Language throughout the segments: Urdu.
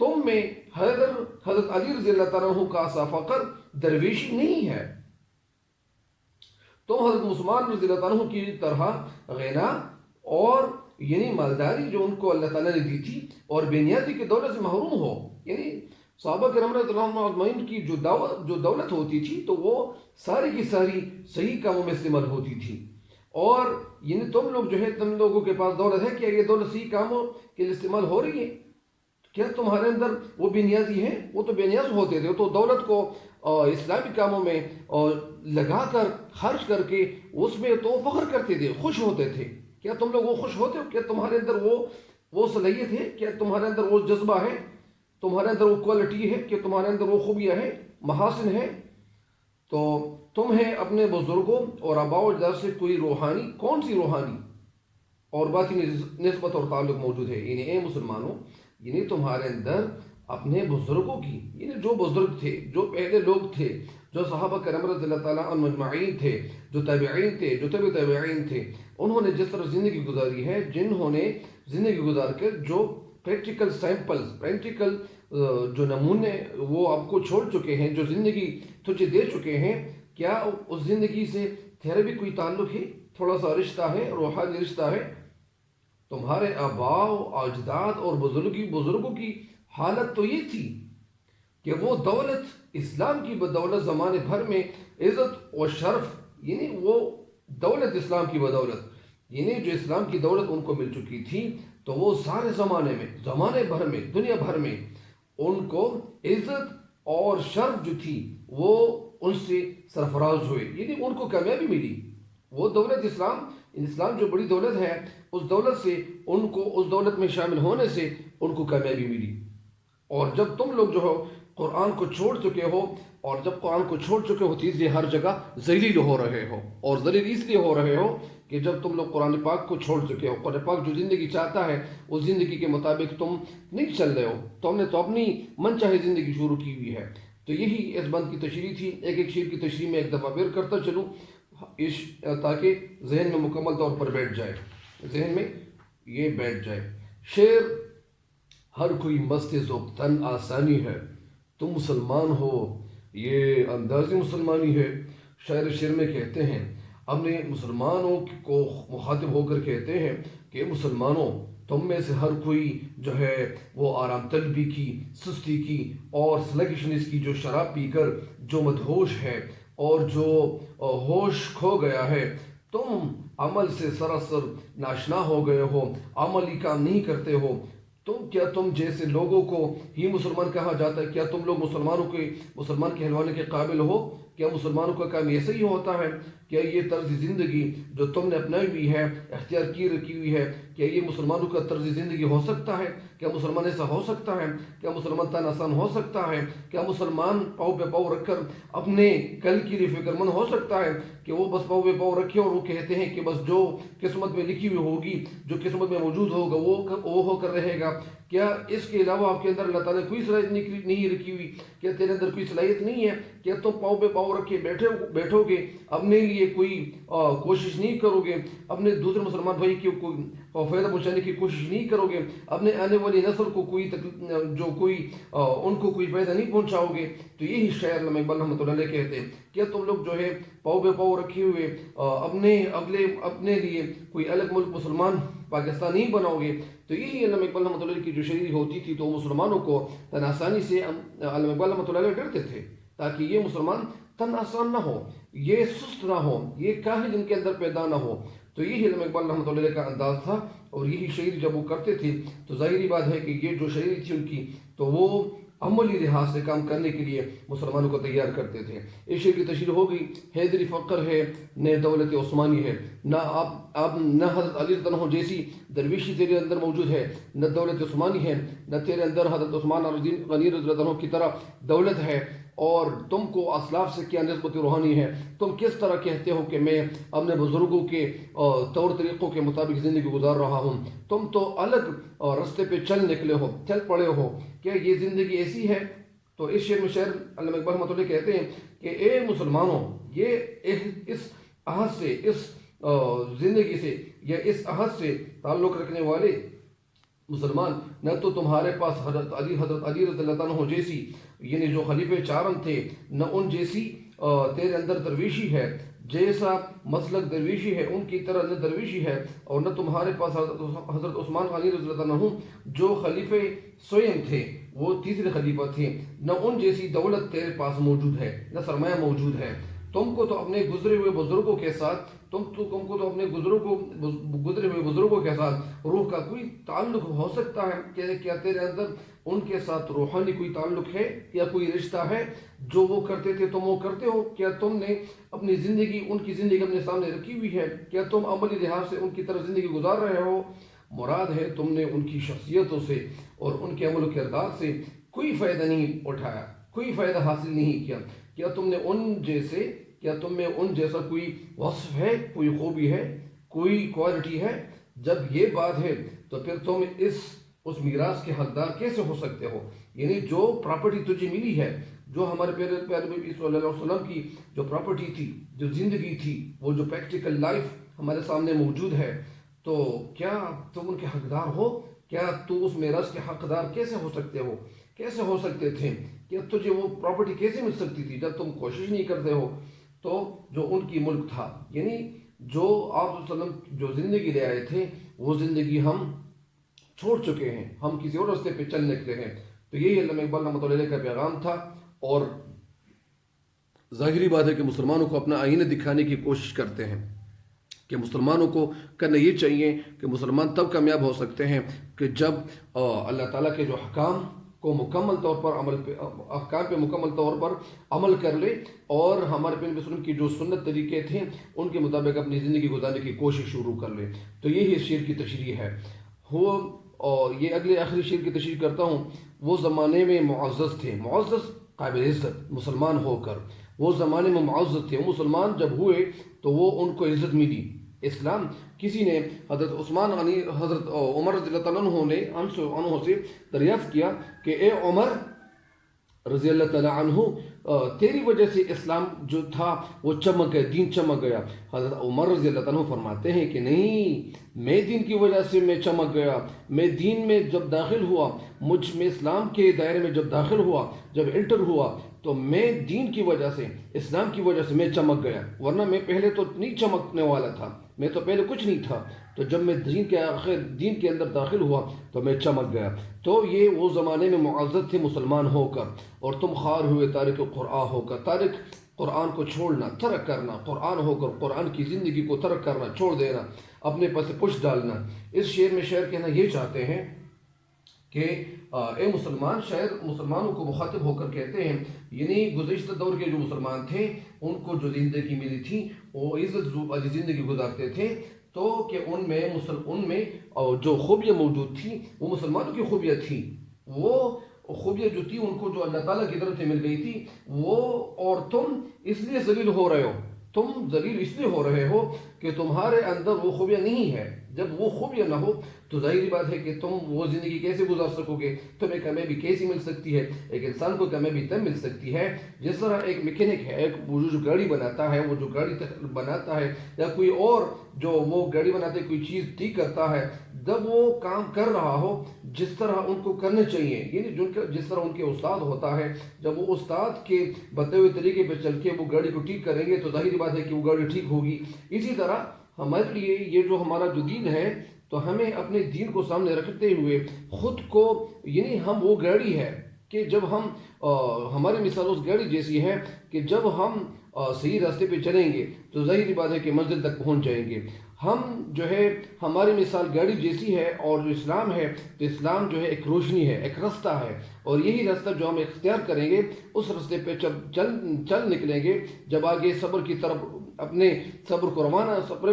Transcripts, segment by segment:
تم میں حضرت علی رضی اللہ تعالیٰ عنہ کا سا فقر درویشی نہیں ہے، تم حضرت عثمان رضی اللہ تعالیٰ عنہ کی طرح غنا اور یعنی مالداری جو ان کو اللہ تعالیٰ نے دی تھی اور بے نیازی کی دولت سے محروم ہو۔ یعنی صحابہ کرام رضی اللہ عنہ اجمعین کی جو دولت ہوتی تھی تو وہ ساری کی ساری صحیح کاموں میں استعمال ہوتی تھی، اور یعنی تم لوگ جو ہے تم لوگوں کے پاس دولت ہے، کیا یہ دولت صحیح کاموں کے لیے استعمال ہو رہی ہے؟ کیا تمہارے اندر وہ بے نیازی ہیں؟ وہ تو بے نیاز ہوتے تھے، تو دولت کو اسلامی کاموں میں لگا کر خرچ کر کے اس میں تو فخر کرتے تھے، خوش ہوتے تھے۔ کیا تم لوگ وہ خوش ہوتے ہو؟ کیا تمہارے اندر وہ صلاحیت ہے؟ کیا تمہارے اندر وہ جذبہ ہے؟ تمہارے اندر وہ کوالٹی ہے کہ تمہارے اندر وہ خوبیاں ہیں، محاسن ہے؟ تو تمہیں اپنے بزرگوں اور آباء و اجداد سے کوئی روحانی، کون سی روحانی اور باطنی نسبت اور تعلق موجود ہے؟ یعنی اے مسلمانوں، یعنی تمہارے اندر اپنے بزرگوں کی، یعنی جو بزرگ تھے، جو پہلے لوگ تھے، جو صحابہ کرام رضی اللہ تعالیٰ عنہم اجمعین تھے، جو تابعین تھے، جو تبع تابعین تھے، انہوں نے جس طرح زندگی گزاری ہے، جنہوں نے زندگی گزار کر جو پریکٹیکل سیمپلز، پریکٹیکل جو نمونے وہ آپ کو چھوڑ چکے ہیں، جو زندگی تجھے دے چکے ہیں، کیا اس زندگی سے تیرا بھی کوئی تعلق ہے؟ تھوڑا سا رشتہ ہے، روحانی رشتہ ہے؟ تمہارے آباء و اجداد اور بزرگوں کی حالت تو یہ تھی کہ وہ دولت اسلام کی بدولت زمانے بھر میں عزت و شرف، یعنی وہ دولت اسلام کی بدولت، یعنی جو اسلام کی دولت ان کو مل چکی تھی، تو وہ سارے زمانے بھر میں دنیا بھر میں ان کو عزت اور شرف جو تھی وہ ان سے سرفراز ہوئے، یعنی ان کو کامیابی ملی۔ وہ دولت اسلام جو بڑی دولت ہے، اس دولت سے ان کو، اس دولت میں شامل ہونے سے ان کو کامیابی ملی۔ اور جب تم لوگ جو ہو قرآن کو چھوڑ چکے ہو، اور جب قرآن کو چھوڑ چکے ہو تو اس لیے ہر جگہ ذلیل ہو رہے ہو، اور ذلیل اس لیے ہو رہے ہو کہ جب تم لوگ قرآن پاک کو چھوڑ چکے ہو۔ قرآن پاک جو زندگی چاہتا ہے اس زندگی کے مطابق تم نہیں چل رہے ہو، تم نے تو اپنی من چاہے زندگی شروع کی ہوئی ہے۔ تو یہی اس بند کی تشریح تھی۔ ایک شعر کی تشریح میں ایک دفعہ پھر کرتا چلوں تاکہ ذہن میں مکمل طور پر بیٹھ جائے، ذہن میں یہ بیٹھ جائے۔ شعر: ہر کوئی مست ذوق تن آسانی ہے، تم مسلمان ہو یہ انداز مسلمانی ہے۔ شاعر شعر میں کہتے ہیں، اپنے مسلمانوں کو مخاطب ہو کر کہتے ہیں کہ مسلمانوں، تم میں سے ہر کوئی جو ہے وہ آرام طلبی کی، سستی کی اور سلگشنس کی جو شراب پی کر جو مدہوش ہے اور جو ہوش کھو گیا ہے، تم عمل سے سراسر ناشنا ہو گئے ہو، عملی کام نہیں کرتے ہو۔ کیا تم جیسے لوگوں کو ہی مسلمان کہا جاتا ہے؟ کیا تم لوگ مسلمان کہلوانے کے قابل ہو؟ کیا مسلمانوں کا کام ایسا ہی ہوتا ہے؟ کیا یہ طرز زندگی جو تم نے اپنائی ہوئی ہے، اختیار کی رکھی ہوئی ہے، کیا یہ مسلمانوں کا طرز زندگی ہو سکتا ہے؟ کیا مسلمان ایسا ہو سکتا ہے؟ کیا مسلمان تن آسان ہو سکتا ہے؟ کیا مسلمان پاؤں پہ پاؤں رکھ کر اپنے کل کے لیے فکر مند ہو سکتا ہے کہ وہ بس پاؤں پہ پاؤں رکھے اور وہ کہتے ہیں کہ بس جو قسمت میں لکھی ہوئی ہوگی، جو قسمت میں موجود ہوگا وہ ہو کر رہے گا؟ کیا اس کے علاوہ آپ کے اندر اللہ تعالیٰ نے کوئی صلاحیت نہیں رکھی ہوئی؟ کیا تیرے اندر کوئی صلاحیت نہیں ہے؟ کیا تم پاؤں پہ پاؤں رکھ کے بیٹھو گے، اپنے لیے کوئی کوشش نہیں کرو گے، اپنے دوسرے مسلمان بھائی کی کوئی فائدہ پہنچانے کی کوشش نہیں کرو گے، اپنے آنے والی نسل کو ان کو کوئی فائدہ نہیں پہنچاؤ گے؟ تو یہی شاعر علامہ اقبال رحمۃ اللہ علیہ کہتے ہیں، کیا تم لوگ جو ہے پاؤں پہ پاؤں رکھے ہوئے اپنے لیے کوئی الگ ملک مسلمان پاکستان نہیں بناؤ گے؟ تو یہی علامہ اقبال رحمۃ اللہ علیہ کی جو شاعری ہوتی تھی تو مسلمانوں کو تن آسانی سے علامہ اقبال رحمۃ اللہ علیہ ڈرتے تھے تاکہ یہ مسلمان تن آسان نہ ہو، یہ سست نہ ہو، یہ کاہل ان کے اندر پیدا نہ ہو۔ تو یہی علامہ اقبال رحمۃ اللہ علیہ کا انداز تھا، اور یہی شاعری جب وہ کرتے تھے تو ظاہری بات ہے کہ یہ جو شاعری تھی ان کی تو وہ عملی لحاظ سے کام کرنے کے لیے مسلمانوں کو تیار کرتے تھے۔ اس شعر کی تشریح ہو گئی، حیدری فقر ہے نہ دولت عثمانی ہے، نہ نہ حضرت علی رضی اللہ عنہ جیسی درویشی تیرے اندر موجود ہے، نہ دولت عثمانی ہے، نہ تیرے اندر حضرت عثمان غنی رضی اللہ عنہ کی طرح دولت ہے، اور تم کو اسلاف سے کیا نسبت روحانی ہے؟ تم کس طرح کہتے ہو کہ میں اپنے بزرگوں کے طور طریقوں کے مطابق زندگی گزار رہا ہوں؟ تم تو الگ رستے پہ چل پڑے ہو، کیا یہ زندگی ایسی ہے؟ تو اس شعر میں شاعر علامہ اقبال رحمۃ اللہ کہتے ہیں کہ اے مسلمانوں، یہ اس عہد سے، اس زندگی سے یا اس عہد سے تعلق رکھنے والے مسلمان نہ تو تمہارے پاس حضرت علی رضی اللہ عنہ جیسی یعنی جو خلیفہ چارم تھے نہ ان جیسی تیرے اندر درویشی ہے، جیسا مسلک درویشی ہے ان کی طرح نہ درویشی ہے، اور نہ تمہارے پاس حضرت عثمان غنی رضی اللہ عنہ جو خلیفہ سوئم تھے، وہ تیسرے خلیفہ تھے، نہ ان جیسی دولت تیرے پاس موجود ہے، نہ سرمایہ موجود ہے۔ تم کو تو اپنے گزرے ہوئے بزرگوں کے ساتھ تم کو تو اپنے گزرے ہوئے بزرگوں کے ساتھ روح کا کوئی تعلق ہو سکتا ہے کہ کیا تیرے اندر ان کے ساتھ روحانی کوئی تعلق ہے یا کوئی رشتہ ہے؟ جو وہ کرتے تھے تم وہ کرتے ہو؟ کیا تم نے اپنی زندگی ان کی زندگی اپنے سامنے رکھی ہوئی ہے؟ کیا تم عملی لحاظ سے ان کی طرح زندگی گزار رہے ہو؟ مراد ہے تم نے ان کی شخصیتوں سے اور ان کے عمل و کردار سے کوئی فائدہ نہیں اٹھایا، کوئی فائدہ حاصل نہیں کیا۔ کیا تم میں ان جیسا کوئی وصف ہے، کوئی خوبی ہے، کوئی کوالٹی ہے؟ جب یہ بات ہے تو پھر تم اس میراث کے حقدار کیسے ہو سکتے ہو؟ یعنی جو پراپرٹی تجھے ملی ہے، جو ہمارے پیارے نبی صلی اللہ علیہ وسلم کی جو پراپرٹی تھی، جو زندگی تھی، وہ جو پریکٹیکل لائف ہمارے سامنے موجود ہے، تو کیا تم ان کے حقدار ہو؟ کیا تو اس میراث کے حقدار کیسے ہو سکتے ہو؟ کیسے ہو سکتے تھے؟ کہ تجھے وہ پراپرٹی کیسے مل سکتی تھی جب تم کوشش نہیں کرتے ہو؟ تو جو ان کی ملک تھا، یعنی جو آپ صلی اللہ علیہ وسلم جو زندگی لے آئے تھے، وہ زندگی ہم چھوڑ چکے ہیں، ہم کسی اور راستے پہ چل نکلے ہیں۔ تو یہی علامہ اقبال رحمۃ اللہ علیہ کا پیغام تھا، اور ظاہری بات ہے کہ مسلمانوں کو اپنا آئینہ دکھانے کی کوشش کرتے ہیں کہ مسلمانوں کو کرنا یہ چاہیے کہ مسلمان تب کامیاب ہو سکتے ہیں کہ جب اللہ تعالیٰ کے جو حکام کو مکمل طور پر احکام پہ مکمل طور پر عمل کر لے، اور ہمارے نبی صلی اللہ علیہ وسلم کی جو سنت طریقے تھے ان کے مطابق اپنی زندگی گزارنے کی کوشش شروع کر لے۔ تو یہی اس شعر کی تشریح ہے۔ اور یہ اگلے آخری شعر کی تشریح کرتا ہوں۔ وہ زمانے میں معزز تھے، معزز قابل عزت مسلمان ہو کر، وہ زمانے میں معزز تھے، وہ مسلمان جب ہوئے تو وہ ان کو عزت ملی۔ اسلام کسی نے حضرت حضرت عمر رضی اللہ عنہ سے دریافت کیا کہ اے عمر رضی اللہ تعالیٰ عنہ، تیری وجہ سے اسلام جو تھا وہ چمک گیا، دین چمک گیا۔ حضرت عمر رضی اللہ عنہ فرماتے ہیں کہ نہیں، میں دین کی وجہ سے میں چمک گیا، میں دین میں جب داخل ہوا، میں اسلام کے دائرے میں جب داخل ہوا، جب انٹر ہوا، تو میں دین کی وجہ سے، اسلام کی وجہ سے میں چمک گیا، ورنہ میں پہلے تو نہیں چمکنے والا تھا، میں تو پہلے کچھ نہیں تھا۔ تو جب میں دین کے اندر داخل ہوا تو میں چمک گیا۔ تو یہ وہ زمانے میں معزز تھے مسلمان ہو کر، اور تم خوار ہوئے تارک قرآن ہو کر، تارک قرآن کو چھوڑنا، ترک کرنا، قرآن ہو کر قرآن کی زندگی کو ترک کرنا، چھوڑ دینا، اپنے پس پش ڈالنا۔ اس شعر میں شاعر کہنا یہ چاہتے ہیں کہ اے مسلمان، شاعر مسلمانوں کو مخاطب ہو کر کہتے ہیں، یعنی گزشتہ دور کے جو مسلمان تھے ان کو جو زندگی ملی تھی وہ عزت والی زندگی گزارتے تھے، تو کہ ان میں جو خوبیاں موجود تھیں وہ مسلمانوں کی خوبیاں تھیں، وہ خوبیاں جو تھی ان کو جو اللہ تعالیٰ کی طرف سے مل گئی تھی وہ، اور تم اس لیے ذلیل ہو رہے ہو، تم ذلیل اس لیے ہو رہے ہو کہ تمہارے اندر وہ خوبیاں نہیں ہے۔ جب وہ خوبیاں نہ ہو تو ظاہری بات ہے کہ تم وہ زندگی کیسے گزار سکو گے؟ تمہیں کامیابی کیسی مل سکتی ہے؟ ایک انسان کو کامیابی تب مل سکتی ہے جس طرح ایک میکینک ہے، ایک جو گاڑی بناتا ہے، وہ جو گاڑی بناتا ہے، یا کوئی اور جو وہ گاڑی بناتے کوئی چیز ٹھیک کرتا ہے، جب وہ کام کر رہا ہو جس طرح ان کو کرنا چاہیے، یعنی جس طرح ان کے استاد ہوتا ہے، جب وہ استاد کے بتائے ہوئے طریقے پہ چل کے وہ گاڑی کو ٹھیک کریں گے تو ظاہری بات ہے کہ وہ گاڑی ٹھیک ہوگی۔ اسی طرح ہمارے لیے یہ جو ہمارا جو دین ہے، تو ہمیں اپنے دین کو سامنے رکھتے ہوئے خود کو، یعنی ہم وہ گاڑی ہے کہ جب ہم ہماری مثال اس گاڑی جیسی ہے کہ جب ہم صحیح راستے پہ چلیں گے تو ظاہری بات ہے کہ منزل تک پہنچ جائیں گے۔ ہم جو ہے ہماری مثال گاڑی جیسی ہے، اور جو اسلام ہے تو اسلام جو ہے ایک روشنی ہے، ایک راستہ ہے، اور یہی راستہ جو ہم اختیار کریں گے اس راستے پہ چل نکلیں گے، جب آگے صبر کی طرف اپنے صبر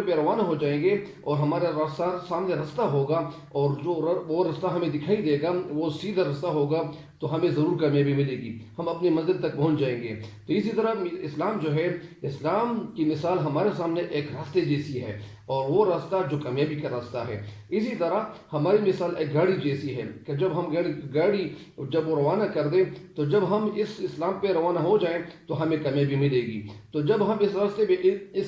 پہ روانہ ہو جائیں گے، اور ہمارا راستہ سامنے راستہ ہوگا، اور جو وہ راستہ ہمیں دکھائی دے گا وہ سیدھا راستہ ہوگا، تو ہمیں ضرور کامیابی ملے گی، ہم اپنی منزل تک پہنچ جائیں گے۔ تو اسی طرح اسلام جو ہے، اسلام کی مثال ہمارے سامنے ایک راستے جیسی ہے، اور وہ راستہ جو کامیابی کا راستہ ہے۔ اسی طرح ہماری مثال ایک گاڑی جیسی ہے کہ جب ہم گاڑی جب وہ روانہ کر دیں تو جب ہم اس اسلام پہ روانہ ہو جائیں تو ہمیں کامیابی ملے گی۔ تو جب ہم اس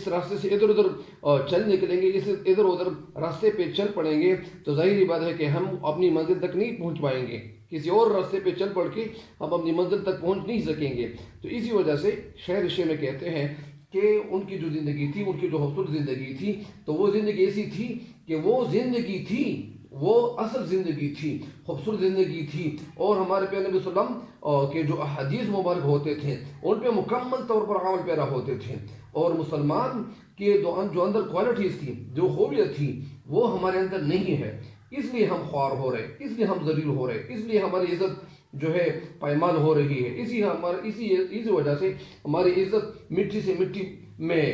راستے سے ادھر ادھر چل نکلیں گے، اس ادھر ادھر راستے پہ چل پڑیں گے تو ظاہری بات ہے کہ ہم اپنی منزل تک نہیں پہنچ پائیں گے، کسی اور راستے پہ چل پڑ کے ہم اپنی منزل تک پہنچ نہیں سکیں گے۔ تو اسی وجہ سے شعر میں کہتے ہیں کہ ان کی جو زندگی تھی، ان کی جو خوبصورت زندگی تھی، تو وہ زندگی ایسی تھی کہ وہ زندگی تھی، وہ اصل زندگی تھی، خوبصورت زندگی تھی۔ اور ہمارے پیارے نبی صلی اللہ علیہ وسلم کے جو احادیث مبارک ہوتے تھے ان پہ مکمل طور پر عمل پیرا ہوتے تھے، اور مسلمان کے جو اندر کوالٹیز تھی، جو خوبیت تھی، وہ ہمارے اندر نہیں ہے۔ اس لیے ہم خوار ہو رہے، اس لیے ہم ذلیل ہو رہے، اس لیے ہماری عزت جو ہے پائمال ہو رہی ہے، اسی وجہ سے ہماری عزت مٹی سے مٹی میں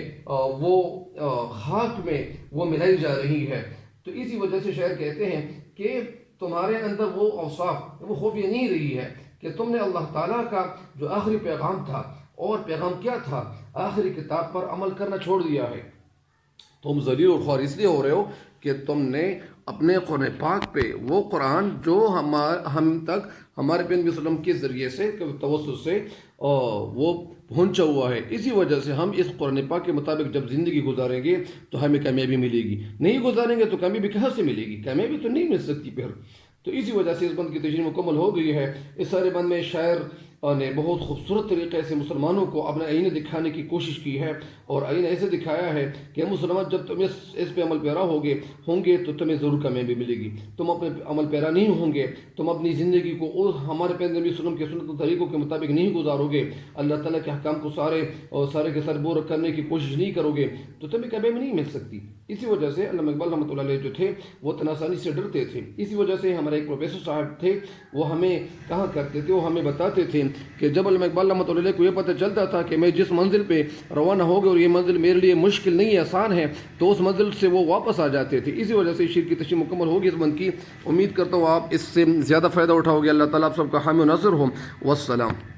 وہ خاک میں وہ ملائی جا رہی ہے۔ تو اسی وجہ سے شاعر کہتے ہیں کہ تمہارے اندر وہ اوصاف، وہ خوبیاں نہیں رہی ہے کہ تم نے اللہ تعالیٰ کا جو آخری پیغام تھا، اور پیغام کیا تھا، آخری کتاب پر عمل کرنا چھوڑ دیا ہے۔ تم ذلیل اور خوار اس لیے ہو رہے ہو کہ تم نے اپنے قرآن پاک پہ وہ قرآن جو ہم تک ہمارے نبی صلی اللہ علیہ وسلم کے ذریعے سے توسط سے وہ پہنچا ہوا ہے، اسی وجہ سے ہم اس قرآن پاک کے مطابق جب زندگی گزاریں گے تو ہمیں کامیابی ملے گی، نہیں گزاریں گے تو کامیابی کہاں سے ملے گی؟ کامیابی تو نہیں مل سکتی پھر۔ تو اسی وجہ سے اس بند کی تشریح مکمل ہو گئی ہے۔ اس سارے بند میں شاعر نے بہت خوبصورت طریقے سے مسلمانوں کو اپنا آئینہ دکھانے کی کوشش کی ہے، اور آئینہ ایسے دکھایا ہے کہ مسلمان جب تم اس پہ عمل پیرا ہوں گے تو تمہیں ضرور کامیابی ملے گی۔ تم اپنے عمل پیرا نہیں ہوں گے، تم اپنی زندگی کو ہمارے پیغمبر نبی صلی اللہ علیہ وسلم کے سنت و طریقوں کے مطابق نہیں گزارو گے، اللہ تعالیٰ کے احکام کو سارے کے سارے بور کرنے کی کوشش نہیں کرو گے، تو تمہیں کامیابی نہیں مل سکتی۔ اسی وجہ سے علامہ اقبال رحمۃ اللہ علیہ جو تھے وہ تناسانی سے ڈرتے تھے۔ اسی وجہ سے ہمارے ایک پروفیسر صاحب تھے، وہ ہمیں کہا کرتے تھے، وہ ہمیں بتاتے تھے کہ جب علامہ اقبال رحمۃ اللہ علیہ کو یہ پتہ چلتا تھا کہ میں جس منزل پہ روانہ ہو گیا اور یہ منزل میرے لیے مشکل نہیں ہے، آسان ہے، تو اس منزل سے وہ واپس آ جاتے تھے۔ اسی وجہ سے شعر کی تشریح مکمل ہوگی اس بند کی۔ امید کرتا ہوں آپ اس سے زیادہ فائدہ اٹھاؤ گے۔ اللہ تعالیٰ آپ سب کا حامی و ناصر ہو۔ والسلام۔